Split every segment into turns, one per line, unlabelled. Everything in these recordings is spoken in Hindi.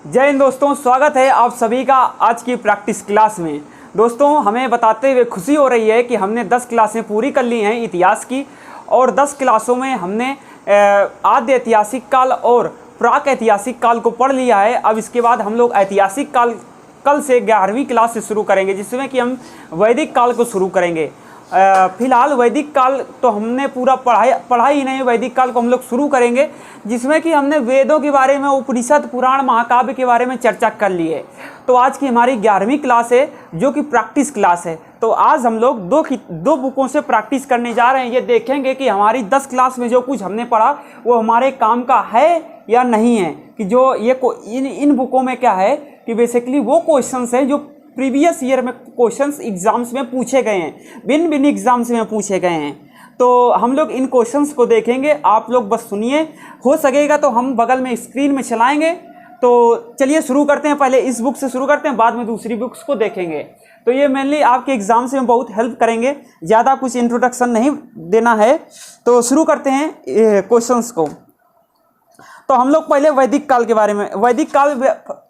जय हिंद दोस्तों, स्वागत है आप सभी का आज की प्रैक्टिस क्लास में। दोस्तों, हमें बताते हुए खुशी हो रही है कि हमने 10 क्लासें पूरी कर ली हैं इतिहास की, और 10 क्लासों में हमने आद्य ऐतिहासिक काल और प्राक ऐतिहासिक काल को पढ़ लिया है। अब इसके बाद हम लोग ऐतिहासिक काल कल से 11वीं क्लास से शुरू करेंगे, जिसमें कि हम वैदिक काल को शुरू करेंगे। फिलहाल वैदिक काल तो हमने पूरा पढ़ा ही नहीं, वैदिक काल को हम लोग शुरू करेंगे, जिसमें कि हमने वेदों के बारे में, उपनिषद, पुराण, महाकाव्य के बारे में चर्चा कर ली है। तो आज की हमारी 11वीं क्लास है, जो कि प्रैक्टिस क्लास है। तो आज हम लोग दो बुकों से प्रैक्टिस करने जा रहे हैं। ये देखेंगे कि हमारी 10 क्लास में जो कुछ हमने पढ़ा वो हमारे काम का है या नहीं है, कि जो ये इन बुकों में क्या है कि बेसिकली वो क्वेश्चंस हैं जो प्रीवियस ईयर में क्वेश्चंस एग्जाम्स में पूछे गए हैं, भिन्न एग्जाम्स में पूछे गए हैं। तो हम लोग इन क्वेश्चंस को देखेंगे, आप लोग बस सुनिए, हो सकेगा तो हम बगल में स्क्रीन में चलाएंगे। तो चलिए शुरू करते हैं। पहले इस बुक से शुरू करते हैं, बाद में दूसरी बुक्स को देखेंगे। तो ये मेनली आपके एग्जाम्स में बहुत हेल्प करेंगे, ज़्यादा कुछ इंट्रोडक्शन नहीं देना है। तो शुरू करते हैं क्वेश्चंस को। तो हम लोग पहले वैदिक काल के बारे में, वैदिक काल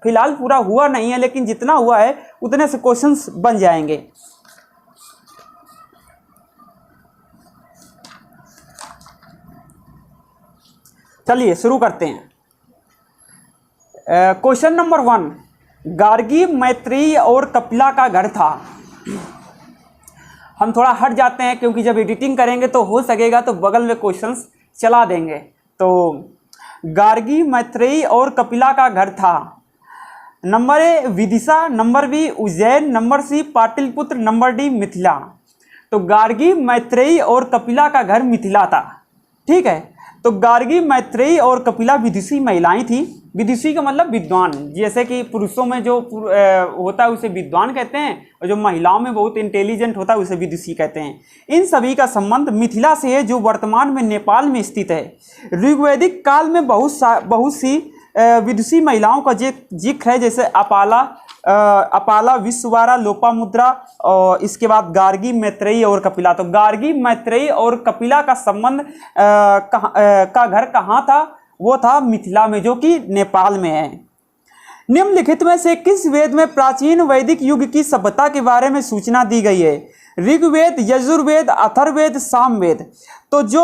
फिलहाल पूरा हुआ नहीं है, लेकिन जितना हुआ है उतने से क्वेश्चंस बन जाएंगे। चलिए शुरू करते हैं। क्वेश्चन नंबर 1, गार्गी, मैत्रेयी और कपिला का घर था। हम थोड़ा हट जाते हैं, क्योंकि जब एडिटिंग करेंगे तो हो सकेगा तो बगल में क्वेश्चंस चला देंगे। तो गार्गी, मैत्रेयी और कपिला का घर था। Number A Vidisha, number B Ujjain, number C Pataliputra, number D Mithila. तो गार्गी, मैत्रेयी और कपिला का घर मिथिला था। ठीक है। तो गार्गी, मैत्रेयी और कपिला विदुषी महिलाएं थी। विदुषी का मतलब विद्वान, जैसे कि पुरुषों में जो होता है उसे विद्वान कहते हैं, और जो महिलाओं में बहुत इंटेलिजेंट होता है उसे विदुषी कहते हैं। इन सभी का संबंध मिथिला से है, जो वर्तमान में नेपाल में स्थित है। ऋग्वैदिक काल में बहुत सी विदुषी महिलाओं का जिक्र है, जैसे अपाला, विश्ववारा, लोपामुद्रा, और इसके बाद गार्गी, मैत्रेयी और कपिला। तो गार्गी, मैत्रेयी और कपिला का संबंध का घर कहाँ था? वो था मिथिला में, जो कि नेपाल में है। निम्नलिखित में से किस वेद में प्राचीन वैदिक युग की सभ्यता के बारे में सूचना दी गई है? ऋग्वेद, यजुर्वेद, अथर्ववेद, सामवेद। तो जो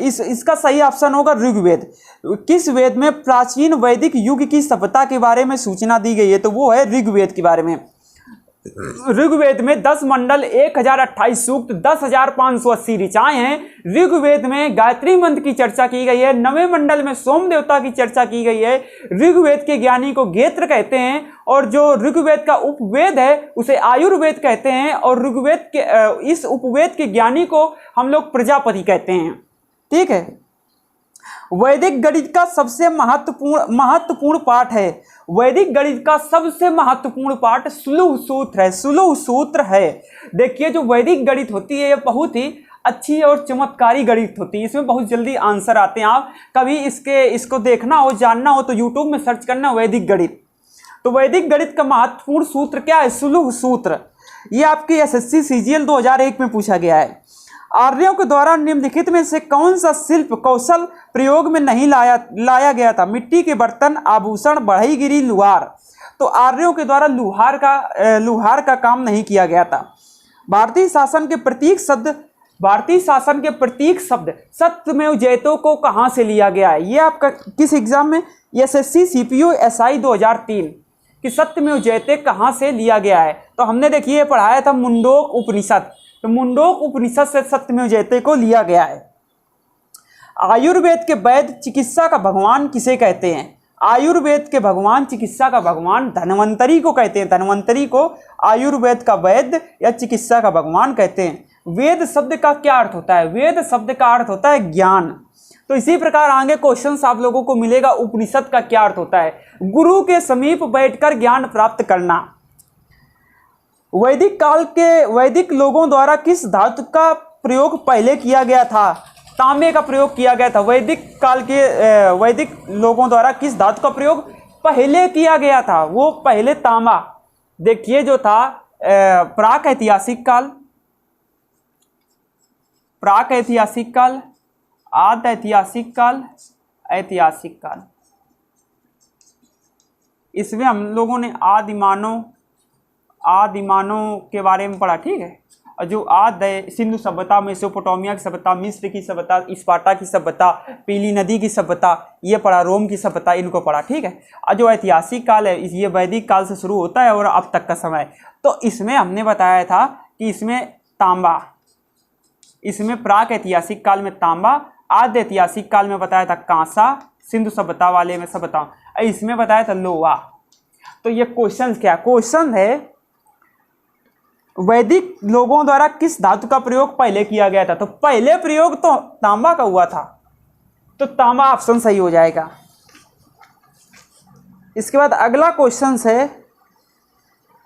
इसका सही ऑप्शन होगा ऋग्वेद। किस वेद में प्राचीन वैदिक युग की सभ्यता के बारे में सूचना दी गई है? तो वो है ऋग्वेद के बारे में। ऋग्वेद में 10 मंडल, 1028 सूक्त, 10,580 ऋचाएं हैं। ऋग्वेद में गायत्री मंत्र की चर्चा की गई है। 9वें मंडल में सोम देवता की चर्चा की गई है। ऋग्वेद के ज्ञानी को गेत्र कहते हैं, और जो ऋग्वेद का उपवेद है उसे आयुर्वेद कहते हैं, और ऋग्वेद के इस उपवेद के ज्ञानी को हम लोग प्रजापति कहते हैं। ठीक है। वैदिक गणित का सबसे महत्वपूर्ण पाठ है। वैदिक गणित का सबसे महत्वपूर्ण पाठ सुलभ सूत्र है। सुलभ सूत्र है। देखिए, जो वैदिक गणित होती है ये बहुत ही अच्छी और चमत्कारी गणित होती है। इसमें बहुत जल्दी आंसर आते हैं। आप कभी इसको देखना हो, जानना हो, तो यूट्यूब में सर्च करना वैदिक गणित। तो वैदिक गणित का महत्वपूर्ण सूत्र क्या है? सुलभ सूत्र। ये आपके एसएससी सीजीएल 2001 में पूछा गया है। आर्यों के द्वारा निम्नलिखित में से कौन सा शिल्प कौशल प्रयोग में नहीं लाया गया था? मिट्टी के बर्तन, आभूषण, बढ़ईगिरी, लुहार। तो आर्यों के द्वारा लुहार का काम नहीं किया गया था। भारतीय शासन के प्रतीक शब्द सत्यमेव जयते को कहाँ से लिया गया है? ये आपका किस एग्जाम में? एसएससी सीपीओ एसआई 2003 कि सत्यमेव जयते कहाँ से लिया गया है? तो हमने देखिए पढ़ाया था मुंडोक उपनिषद। तो मुंडोक उपनिषद से सत्यमेव जयते को लिया गया है। आयुर्वेद के वैद्य, चिकित्सा का भगवान किसे कहते हैं? आयुर्वेद के भगवान, चिकित्सा का भगवान धन्वंतरी को कहते हैं। धन्वंतरी को आयुर्वेद का वैद्य या चिकित्सा का भगवान कहते हैं। वेद शब्द का क्या अर्थ होता है? वेद शब्द का अर्थ होता है ज्ञान। तो इसी प्रकार आगे क्वेश्चंस आप लोगों को मिलेगा। उपनिषद का क्या अर्थ होता है? गुरु के समीप बैठकर ज्ञान प्राप्त करना। वैदिक काल के वैदिक लोगों द्वारा किस धातु का प्रयोग पहले किया गया था? तांबे का प्रयोग किया गया था। वैदिक काल के वैदिक लोगों द्वारा किस धातु का प्रयोग पहले किया गया था? वो पहले तांबा। देखिए जो था प्राक ऐतिहासिक काल, आद्य ऐतिहासिक काल, ऐतिहासिक काल। इसमें हम लोगों ने आदिमानव के बारे में पढ़ा, ठीक है। और जो आदि सिंधु सभ्यता, मेसोपोटामिया की सभ्यता, मिस्र की सभ्यता, स्पार्टा की सभ्यता, पीली नदी की सभ्यता, ये पढ़ा, रोम की सभ्यता, इनको पढ़ा, ठीक है। और जो ऐतिहासिक काल है ये वैदिक काल से शुरू होता है और अब तक का समय। तो इसमें हमने बताया था कि इसमें तांबा, इसमें प्राक ऐतिहासिक काल में तांबा, आद्य ऐतिहासिक काल में बताया था कांसा, सिंधु सभ्यता वाले में सभ्यता, इसमें बताया था लोहा। तो ये क्वेश्चन क्या क्वेश्चन है, वैदिक लोगों द्वारा किस धातु का प्रयोग पहले किया गया था? तो पहले प्रयोग तो तांबा का हुआ था, तो तांबा ऑप्शन सही हो जाएगा। इसके बाद अगला क्वेश्चन है,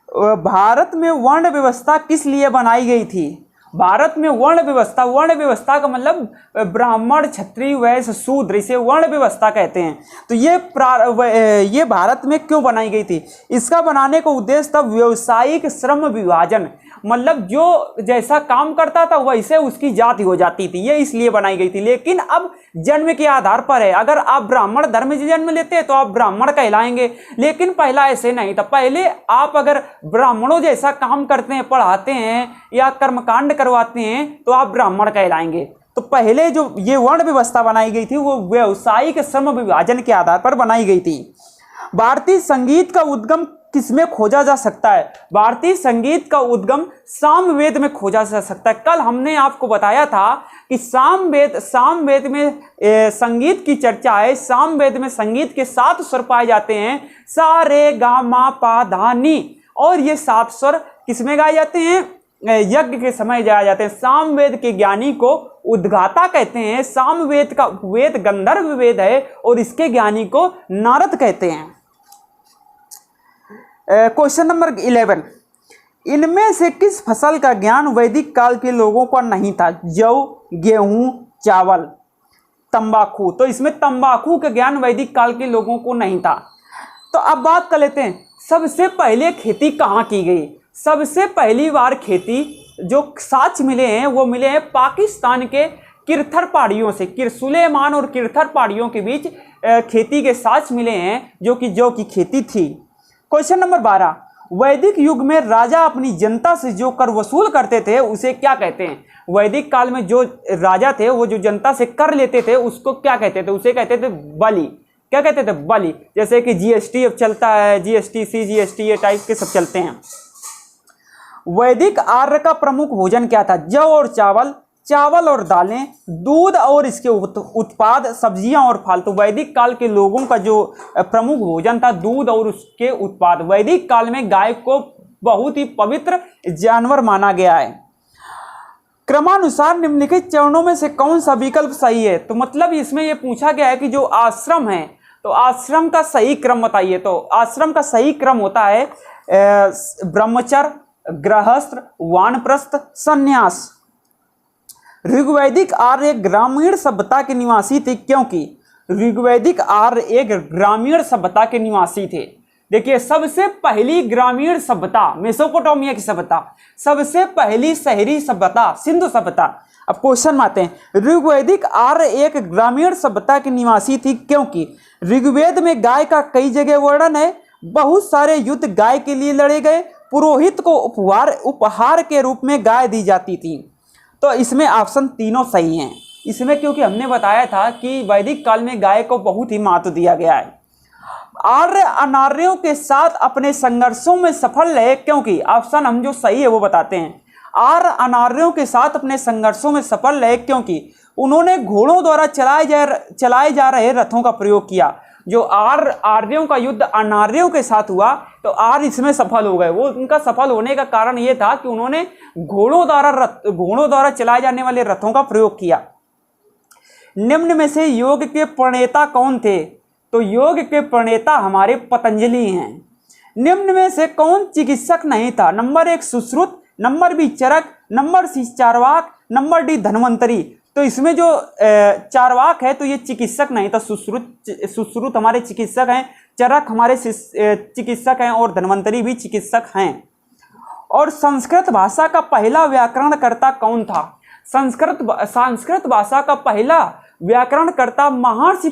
भारत में वर्ण व्यवस्था किस लिए बनाई गई थी? भारत में वर्ण व्यवस्था का मतलब ब्राह्मण, क्षत्रिय, वैश्य, शूद्र, इसे वर्ण व्यवस्था कहते हैं। तो ये भारत में क्यों बनाई गई थी? इसका बनाने का उद्देश्य था व्यावसायिक श्रम विभाजन, मतलब जो जैसा काम करता था वैसे उसकी जाति हो जाती थी, ये इसलिए बनाई गई थी। लेकिन अब जन्म के आधार पर है, अगर आप ब्राह्मण धर्म से जन्म लेते हैं तो आप ब्राह्मण कहलाएंगे, लेकिन पहला ऐसे नहीं था। पहले आप अगर ब्राह्मणों जैसा काम करते हैं, पढ़ाते हैं या कर्मकांड करवाते हैं तो आप ब्राह्मण कहलाएंगे। तो पहले जो ये वर्ण व्यवस्था बनाई गई थी वो व्यावसायिक श्रम विभाजन के आधार पर बनाई गई थी। भारतीय संगीत का उद्गम किसमें खोजा जा सकता है? भारतीय संगीत का उद्गम सामवेद में खोजा जा सकता है। कल हमने आपको बताया था कि सामवेद में संगीत की चर्चा है। सामवेद में संगीत के 7 स्वर पाए जाते हैं, सा रे गा मा पा धा नी, और ये 7 स्वर किसमें गाए जाते हैं? यज्ञ के समय गाए जाते हैं। सामवेद के ज्ञानी को उद्गाता कहते हैं। सामवेद का वेद गंधर्व वेद है और इसके ज्ञानी को नारद कहते हैं। क्वेश्चन नंबर 11, इनमें से किस फसल का ज्ञान वैदिक काल के लोगों को नहीं था? जौ, गेहूं, चावल, तंबाकू। तो इसमें तंबाकू का ज्ञान वैदिक काल के लोगों को नहीं था। तो अब बात कर लेते हैं, सबसे पहले खेती कहाँ की गई? सबसे पहली बार खेती जो साक्ष्य मिले हैं वो मिले हैं पाकिस्तान के किरथर पहाड़ियों से। सुलेमान और किरथर पहाड़ियों के बीच खेती के साक्ष्य मिले हैं जो कि खेती थी। क्वेश्चन नंबर 12, वैदिक युग में राजा अपनी जनता से जो कर वसूल करते थे उसे क्या कहते हैं? वैदिक काल में जो राजा थे वो जो जनता से कर लेते थे उसको क्या कहते थे? उसे कहते थे बलि। क्या कहते थे? बलि। जैसे कि जीएसटी अब चलता है, जीएसटी, सीजीएसटी, ये टाइप के सब चलते हैं। वैदिक आर्य का प्रमुख भोजन क्या था? जौ और चावल और दालें, दूध और इसके उत्पाद, सब्जियां और फल। तो वैदिक काल के लोगों का जो प्रमुख भोजन था दूध और उसके उत्पाद। वैदिक काल में गाय को बहुत ही पवित्र जानवर माना गया है। क्रमानुसार निम्नलिखित चरणों में से कौन सा विकल्प सही है? तो मतलब इसमें यह पूछा गया है कि जो आश्रम है तो आश्रम का सही क्रम बताइए। तो आश्रम का सही क्रम होता है ब्रह्मचर्य, गृहस्थ, वानप्रस्थ, संन्यास। ऋग्वैदिक आर्य एक ग्रामीण सभ्यता के निवासी थे, क्योंकि ऋग्वैदिक आर्य एक ग्रामीण सभ्यता के निवासी थे। देखिए, सबसे पहली ग्रामीण सभ्यता मेसोपोटामिया की सभ्यता, सबसे पहली शहरी सभ्यता सिंधु सभ्यता। अब क्वेश्चन में आते हैं, ऋग्वैदिक आर्य एक ग्रामीण सभ्यता की निवासी थी क्योंकि ऋग्वेद में गाय का कई जगह वर्णन है। बहुत सारे युद्ध गाय के लिए लड़े गए। पुरोहित को उपहार के रूप में गाय दी जाती थी। तो इसमें ऑप्शन तीनों सही हैं इसमें, क्योंकि हमने बताया था कि वैदिक काल में गाय को बहुत ही महत्व दिया गया है। आर्य अनार्यों के साथ अपने संघर्षों में सफल रहे, क्योंकि ऑप्शन हम जो सही है वो बताते हैं। आर्य अनार्यों के साथ अपने संघर्षों में सफल रहे क्योंकि उन्होंने घोड़ों द्वारा चलाए जा रहे रथों का प्रयोग किया। जो आर्यों का युद्ध अनार्यों के साथ हुआ तो आर्य इसमें सफल हो गए। वो उनका सफल होने का कारण ये था कि उन्होंने घोड़ों द्वारा चलाए जाने वाले रथों का प्रयोग किया। निम्न में से योग के प्रणेता कौन थे? तो योग के प्रणेता हमारे पतंजलि हैं। निम्न में से कौन चिकित्सक नहीं था? Number 1 Sushruta, number B Charaka, number C Charvaka, number D Dhanvantari. तो इसमें जो चार्वाक है तो ये चिकित्सक नहीं था। सुश्रुत हमारे चिकित्सक हैं, चरक हमारे चिकित्सक हैं और धन्वंतरी भी चिकित्सक हैं। और संस्कृत भाषा का पहला व्याकरणकर्ता कौन था? संस्कृत भाषा का पहला व्याकरणकर्ता महर्षि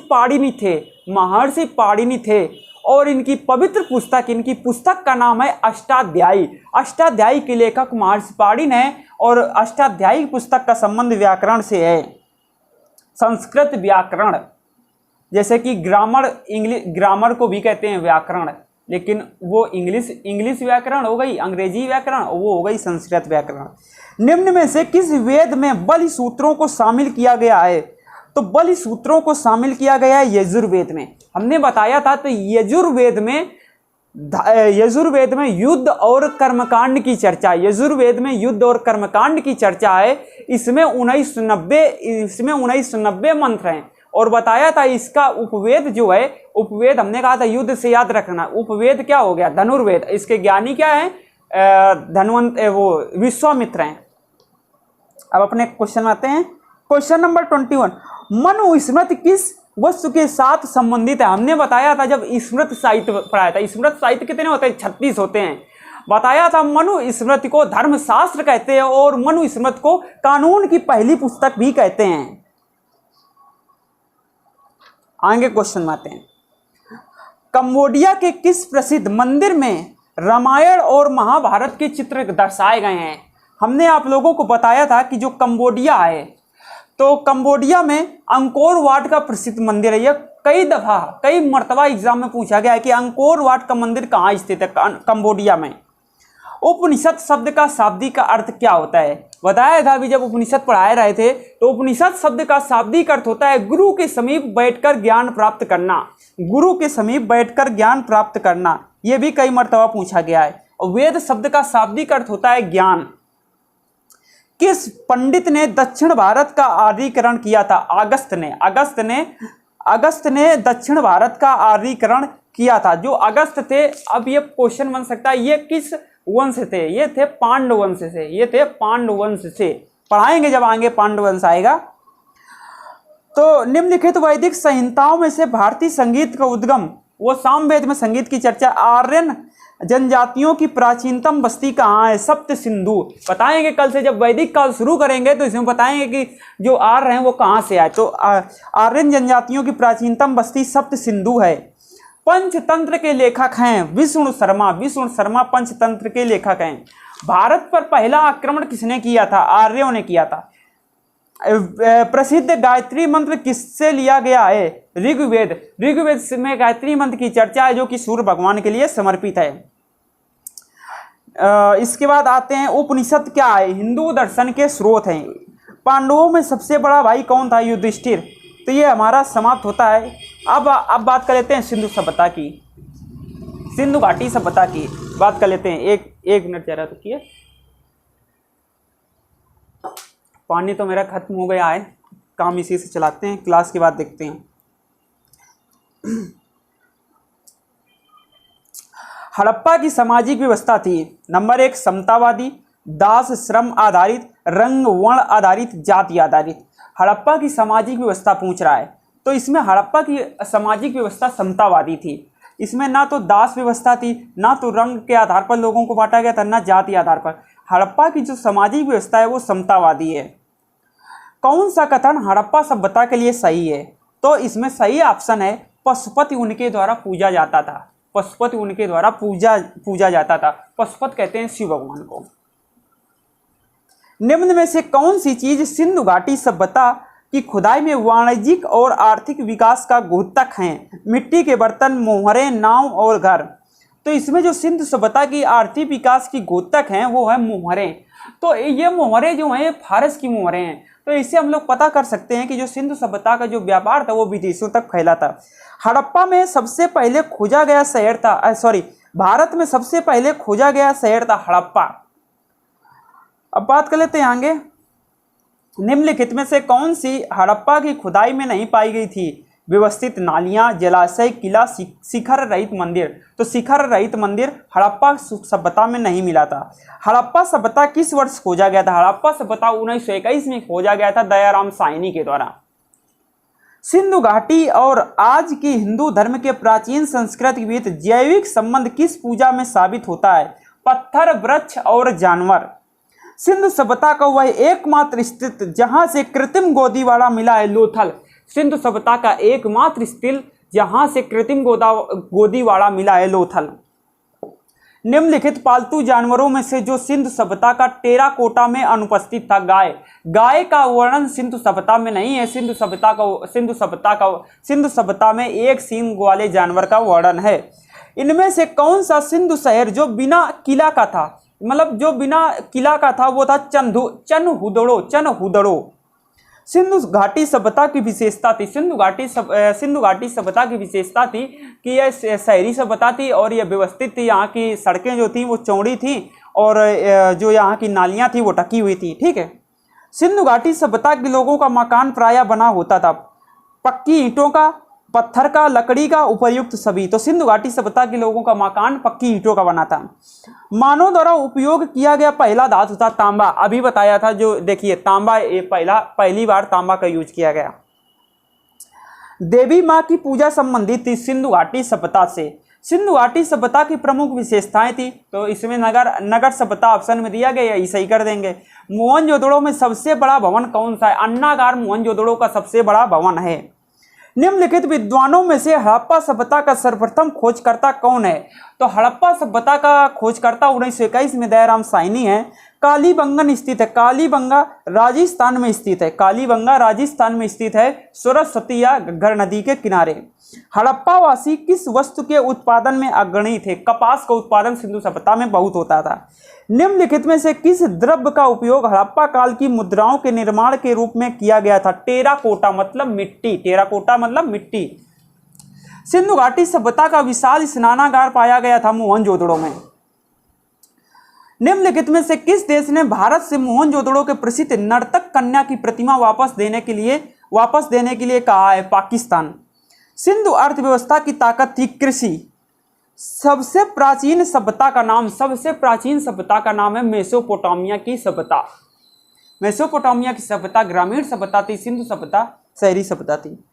पाणिनि थे। और इनकी पवित्र पुस्तक, इनकी पुस्तक का नाम है अष्टाध्यायी। अष्टाध्यायी के लेखक महर्षि पाणिनि है और अष्टाध्यायी पुस्तक का संबंध व्याकरण से है, संस्कृत व्याकरण। जैसे कि ग्रामर, ग्रामर को भी कहते हैं व्याकरण, लेकिन वो इंग्लिश व्याकरण हो गई, अंग्रेजी व्याकरण, वो हो गई संस्कृत व्याकरण। निम्न में से किस वेद में बलि सूत्रों को शामिल किया गया है? तो बलि सूत्रों को शामिल किया गया है यजुर्वेद में। हमने बताया था, तो यजुर्वेद में युद्ध और कर्मकांड की चर्चा, यजुर्वेद में युद्ध और कर्मकांड की चर्चा है। इसमें 1990 मंत्र हैं और बताया था इसका उपवेद जो है, उपवेद हमने कहा था युद्ध से याद रखना, उपवेद क्या हो गया? धनुर्वेद। इसके ज्ञानी क्या है? विश्वामित्र हैं। अब अपने क्वेश्चन में आते हैं। क्वेश्चन नंबर 21, मनुस्मृति किस वस्तु के साथ संबंधित है? हमने बताया था जब स्मृति साहित्य पढ़ाया था, स्मृति साहित्य कितने होते हैं? 36 होते हैं। बताया था मनुस्मृति को धर्मशास्त्र कहते हैं और मनुस्मृति को कानून की पहली पुस्तक भी कहते हैं। आगे क्वेश्चन में आते हैं। कंबोडिया के किस प्रसिद्ध मंदिर में रामायण और महाभारत के चित्र दर्शाए गए हैं? हमने आप लोगों को बताया था कि जो कंबोडिया है, तो कंबोडिया में अंकोर वाट का प्रसिद्ध मंदिर है। यह कई मर्तबा एग्जाम में पूछा गया है कि अंकोर वाट का मंदिर कहाँ स्थित है कंबोडिया में। उपनिषद शब्द का शाब्दिक अर्थ क्या होता है? बताया था अभी जब उपनिषद पढ़ाए रहे थे, तो उपनिषद शब्द का शाब्दिक अर्थ होता है गुरु के समीप बैठकर ज्ञान प्राप्त करना। गुरु के समीप बैठकर ज्ञान प्राप्त करना, यह भी कई मर्तबा पूछा गया है। और वेद शब्द का शाब्दिक अर्थ होता है ज्ञान। किस पंडित ने दक्षिण भारत का आर्यीकरण किया था? अगस्त ने दक्षिण भारत का आर्यीकरण किया था। जो अगस्त थे, अब ये क्वेश्चन बन सकता है ये किस वंश थे? ये थे पांडव वंश से, ये थे पांडव वंश से। पढ़ाएंगे जब आगे पांडव वंश आएगा। तो निम्नलिखित वैदिक संहिताओं में से भारतीय संगीत का उद्गम, वो सामवेद में संगीत की चर्चा। आर्यन जनजातियों की प्राचीनतम बस्ती कहाँ है? सप्त सिंधु। बताएंगे कल से जब वैदिक काल शुरू करेंगे तो इसमें बताएंगे कि जो आर्य हैं वो कहाँ से आए। तो आर्यन जनजातियों की प्राचीनतम बस्ती सप्त सिंधु है। पंचतंत्र के लेखक हैं विष्णु शर्मा पंचतंत्र के लेखक हैं। भारत पर पहला आक्रमण किसने किया था? आर्यों ने किया था। प्रसिद्ध गायत्री मंत्र किससे लिया गया है? ऋग्वेद में गायत्री मंत्र की चर्चा है जो कि सूर्य भगवान के लिए समर्पित है। इसके बाद आते हैं उपनिषद क्या है? हिंदू दर्शन के स्रोत हैं। पांडवों में सबसे बड़ा भाई कौन था? युधिष्ठिर। तो ये हमारा समाप्त होता है। अब बात कर लेते हैं सिंधु सभ्यता की, सिंधु घाटी सभ्यता की बात कर लेते हैं। एक मिनट जरा तो किए, पानी तो मेरा खत्म हो गया है, काम इसी से चलाते हैं, क्लास के बाद देखते हैं। हड़प्पा की सामाजिक व्यवस्था थी। नंबर 1 समतावादी, दास श्रम आधारित, रंग वर्ण आधारित, जाति आधारित। हड़प्पा की सामाजिक व्यवस्था पूछ रहा है, तो इसमें हड़प्पा की सामाजिक व्यवस्था समतावादी थी। इसमें ना तो दास व्यवस्था थी, ना तो रंग के आधार पर लोगों को बांटा गया था, ना जाति आधार पर। हड़प्पा की जो सामाजिक व्यवस्था है वो समतावादी है। कौन सा कथन हड़प्पा सभ्यता के लिए सही है? तो इसमें सही ऑप्शन है पशुपति उनके द्वारा पूजा जाता था। पशुपति उनके द्वारा पूजा जाता था। पशुपति कहते हैं शिव भगवान को। निम्न में से कौन सी चीज सिंधु घाटी सभ्यता की खुदाई में वाणिज्यिक और आर्थिक विकास का द्योतक है? मिट्टी के बर्तन, मोहरे, नाव और घर। तो इसमें जो सिंधु सभ्यता की आर्थिक विकास की द्योतक हैं वो है मोहरे। तो ये मोहरे जो हैं फारस की मोहरे हैं। तो इससे हम लोग पता कर सकते हैं कि जो सिंधु सभ्यता का जो व्यापार था वो विदेशों तक फैला था। हड़प्पा में सबसे पहले खोजा गया शहर था, भारत में सबसे पहले खोजा गया शहर था हड़प्पा। अब बात कर लेते हैं आगे। निम्नलिखित में से कौन सी हड़प्पा की खुदाई में नहीं पाई गई थी? व्यवस्थित नालियां, जलाशय, किला, शिखर रहित मंदिर। तो शिखर रहित मंदिर हड़प्पा सभ्यता में नहीं मिला था। हड़प्पा सभ्यता किस वर्ष खोजा गया था? हड़प्पा सभ्यता 1921 में खोजा गया था दयाराम साहनी के द्वारा। सिंधु घाटी और आज की हिंदू धर्म के प्राचीन संस्कृति के बीच जैविक संबंध किस पूजा में साबित होता है? पत्थर, वृक्ष और जानवर। सिंधु सभ्यता का वह एकमात्र स्थित जहां से कृत्रिम गोदीवाड़ा मिला है लोथल। सिंधु सभ्यता का एकमात्र स्थल जहां से कृत्रिम गोदीवाड़ा मिला है लोथल। निम्नलिखित पालतू जानवरों में से जो सिंधु सभ्यता का टेराकोटा में अनुपस्थित था, गाय। गाय का वर्णन सिंधु सभ्यता में नहीं है। सिंधु सभ्यता में एक सींग वाले जानवर का वर्णन है। इनमें से कौन सा सिंधु शहर जो बिना किला का था, मतलब जो बिना किला का था, वो था चनहुदड़ो। सिंधु घाटी सभ्यता की विशेषता थी, सिंधु घाटी सभ्यता की विशेषता थी कि यह शहरी सभ्यता थी और यह व्यवस्थित थी। यहाँ की सड़कें जो थी वो चौड़ी थी और जो यहाँ की नालियाँ थी वो ढकी हुई थी। ठीक है। सिंधु घाटी सभ्यता के लोगों का मकान प्रायः बना होता था पक्की ईंटों का, पत्थर का, लकड़ी का, उपर्युक्त सभी। तो सिंधु घाटी सभ्यता के लोगों का मकान पक्की ईंटों का बना था। मानव द्वारा उपयोग किया गया पहला धातु था तांबा। अभी बताया था, जो देखिए तांबा, ये पहली बार तांबा का यूज किया गया। देवी माँ की पूजा संबंधित थी सिंधु घाटी सभ्यता से। सिंधु घाटी सभ्यता की प्रमुख विशेषताएं थी, तो इसमें नगर सभ्यता ऑप्शन में दिया गया, यही सही कर देंगे। मोहनजोदड़ो में सबसे बड़ा भवन कौन सा है? अन्नागार मोहनजोदड़ो का सबसे बड़ा भवन है। निम्नलिखित विद्वानों में से हड़प्पा सभ्यता का सर्वप्रथम खोजकर्ता कौन है? तो हड़प्पा सभ्यता का खोजकर्ता 1921 में दयाराम साहनी है। कालीबंगन स्थित है, कालीबंगा राजस्थान में स्थित है, कालीबंगा राजस्थान में स्थित है, सरस्वती या घग्गर नदी के किनारे। हड़प्पावासी किस वस्तु के उत्पादन में अग्रणी थे? कपास का उत्पादन सिंधु सभ्यता में बहुत होता था। निम्नलिखित में से किस द्रव्य का उपयोग हड़प्पा काल की मुद्राओं के निर्माण के रूप में किया गया था? टेराकोटा मतलब मिट्टी, टेराकोटा मतलब मिट्टी। सिंधु घाटी सभ्यता का विशाल स्नानागार पाया गया था मोहनजोदड़ो में। निम्नलिखित में से किस देश ने भारत से मोहनजोदड़ो के प्रसिद्ध नर्तक कन्या की प्रतिमा वापस देने के लिए कहा है? पाकिस्तान। सिंधु अर्थव्यवस्था की ताकत थी कृषि। सबसे प्राचीन सभ्यता का नाम है मेसोपोटामिया की सभ्यता। मेसोपोटामिया की सभ्यता ग्रामीण सभ्यता थी, सिंधु सभ्यता शहरी सभ्यता थी।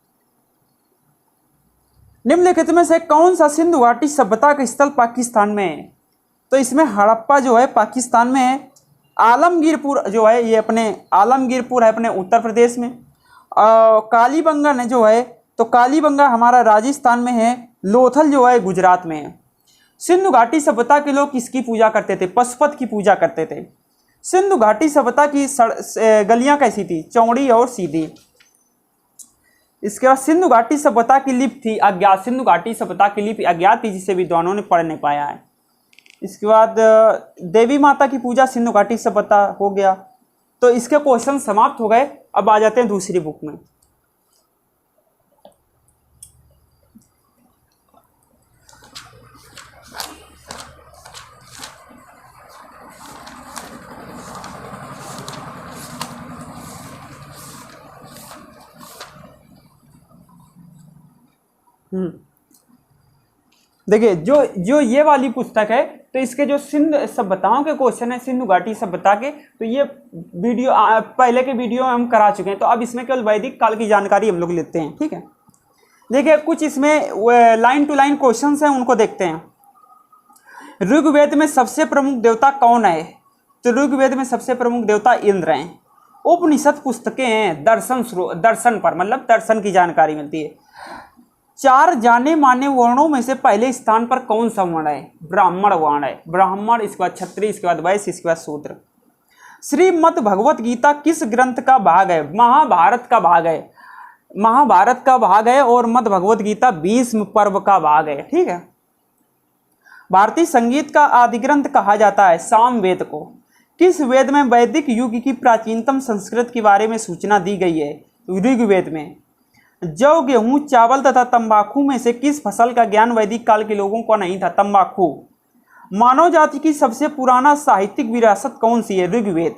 निम्नलिखित में से कौन सा सिंधु घाटी सभ्यता का स्थल पाकिस्तान में है? तो इसमें हड़प्पा जो है पाकिस्तान में है। आलमगीरपुर जो है ये आलमगीरपुर है अपने उत्तर प्रदेश में। कालीबंगन जो है, तो कालीबंगा हमारा राजस्थान में है। लोथल जो है गुजरात में है। सिंधु घाटी सभ्यता के लोग किसकी पूजा करते थे? पशुपति की पूजा करते थे। सिंधु घाटी सभ्यता की गलियां कैसी थी? चौड़ी और सीधी। इसके बाद सिंधु घाटी सभ्यता की लिपि थी अज्ञात। सिंधु घाटी सभ्यता की लिपि अज्ञात थी, जिसे विद्वानों ने पढ़ नहीं पाया है। इसके बाद देवी माता की पूजा सिंधु घाटी सभ्यता हो गया। तो इसके क्वेश्चन समाप्त हो गए। अब आ जाते हैं दूसरी बुक में। देखिए जो ये वाली पुस्तक है, तो इसके जो सिंधु सभ्यताओं के क्वेश्चन है सिंधु घाटी सभ्यता के, तो ये वीडियो पहले के वीडियो में हम करा चुके हैं। तो अब इसमें केवल वैदिक काल की जानकारी हम लोग लेते हैं। ठीक है। देखिए कुछ इसमें लाइन टू लाइन क्वेश्चंस हैं, उनको देखते हैं। ऋग्वेद में सबसे प्रमुख देवता कौन है? तो ऋग्वेद में सबसे प्रमुख देवता इंद्र हैं। उपनिषद पुस्तकें हैं दर्शन पर, मतलब दर्शन की जानकारी मिलती है। 4 जाने माने वर्णों में से पहले स्थान पर कौन सा वर्ण है? ब्राह्मण वर्ण है। ब्राह्मण, इसके बाद क्षत्रिय, इसके बाद वैश्य, इसके बाद शूद्र। श्रीमद् भगवत गीता किस ग्रंथ का भाग है? महाभारत का भाग है। महाभारत का भाग है और मद् भगवत गीता भीष्म पर्व का भाग है। ठीक है। भारतीय संगीत का आदि ग्रंथ कहा जाता है सामवेद को। किस वेद में वैदिक युग की प्राचीनतम संस्कृत के बारे में सूचना दी गई है? ऋग्वेद में। जौ, गेहूं, चावल तथा तंबाकू में से किस फसल का ज्ञान वैदिक काल के लोगों को नहीं था? तंबाकू। मानव जाति की सबसे पुराना साहित्यिक विरासत कौन सी है? ऋग्वेद।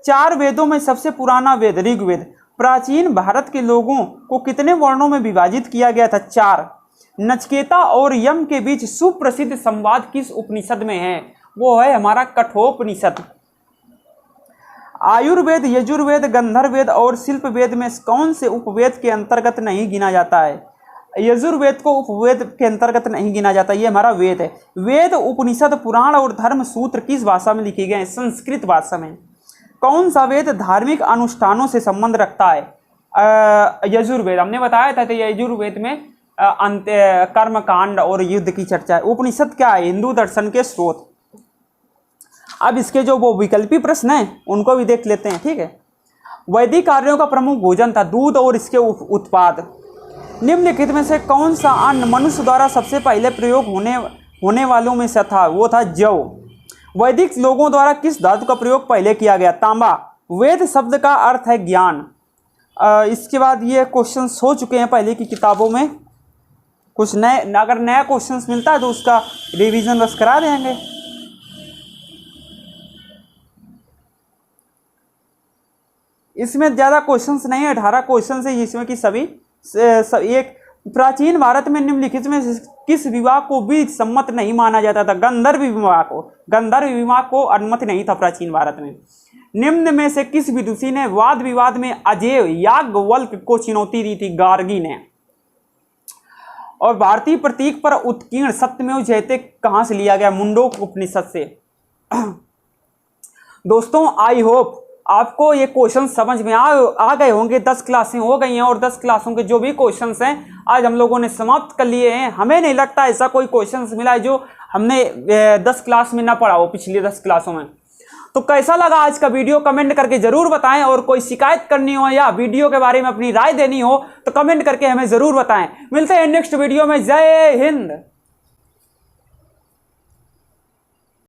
4 वेदों में सबसे पुराना वेद ऋग्वेद। प्राचीन भारत के लोगों को कितने वर्णों में विभाजित किया गया था? 4। नचिकेता और यम के बीच सुप्रसिद्ध संवाद किस उपनिषद में है? वो है हमारा कठोपनिषद। आयुर्वेद, यजुर्वेद, गंधर्ववेद और शिल्प वेद में कौन से उपवेद के अंतर्गत नहीं गिना जाता है? यजुर्वेद को उपवेद के अंतर्गत नहीं गिना जाता, ये हमारा वेद है। वेद, उपनिषद, पुराण और धर्म सूत्र किस भाषा में लिखे गए हैं? संस्कृत भाषा में। कौन सा वेद धार्मिक अनुष्ठानों से संबंध रखता है? यजुर्वेद। हमने बताया था कि यजुर्वेद में अंत्य कर्मकांड और युद्ध की चर्चा है। उपनिषद क्या है? हिंदू दर्शन के स्रोत। अब इसके जो वो विकल्पी प्रश्न हैं उनको भी देख लेते हैं, ठीक है। वैदिक कार्यों का प्रमुख भोजन था दूध और इसके उत्पाद। निम्नलिखित में से कौन सा अन्न मनुष्य द्वारा सबसे पहले प्रयोग होने वालों में से था? वो था जौ। वैदिक लोगों द्वारा किस धातु का प्रयोग पहले किया गया? तांबा। वेद शब्द का अर्थ है ज्ञान। इसके बाद ये क्वेश्चंस हो चुके हैं पहले की किताबों में। कुछ नए, अगर नया क्वेश्चंस मिलता है तो उसका रिवीजन बस करा देंगे। इसमें ज़्यादा क्वेश्चंस नहीं है, 18 क्वेश्चंस है जिसमें कि सभी एक प्राचीन भारत में निम्नलिखित में किस विवाह को भी सम्मत नहीं माना जाता था? गंधर्व विवाह को। गंधर्व विवाह को अनुमति नहीं था प्राचीन भारत में। निम्न में से किस विदुषी ने वाद विवाद में अजेय याज्ञवल्क्य को चुनौती दी थी? गार्गी ने। और भारतीय प्रतीक पर उत्कीर्ण सत्यमेव जयते कहां से लिया गया? मुंडोक उपनिषद से। दोस्तों आई होप आपको ये क्वेश्चन समझ में आ गए होंगे। 10 क्लासें हो गई हैं और 10 क्लासों के जो भी क्वेश्चंस हैं आज हम लोगों ने समाप्त कर लिए हैं। हमें नहीं लगता ऐसा कोई क्वेश्चंस मिला है जो हमने 10 क्लास में ना पढ़ा हो, पिछली 10 क्लासों में। तो कैसा लगा आज का वीडियो कमेंट करके जरूर बताएं, और कोई शिकायत करनी हो या वीडियो के बारे में अपनी राय देनी हो तो कमेंट करके हमें जरूर बताएं। मिलते हैं नेक्स्ट वीडियो में। जय हिंद।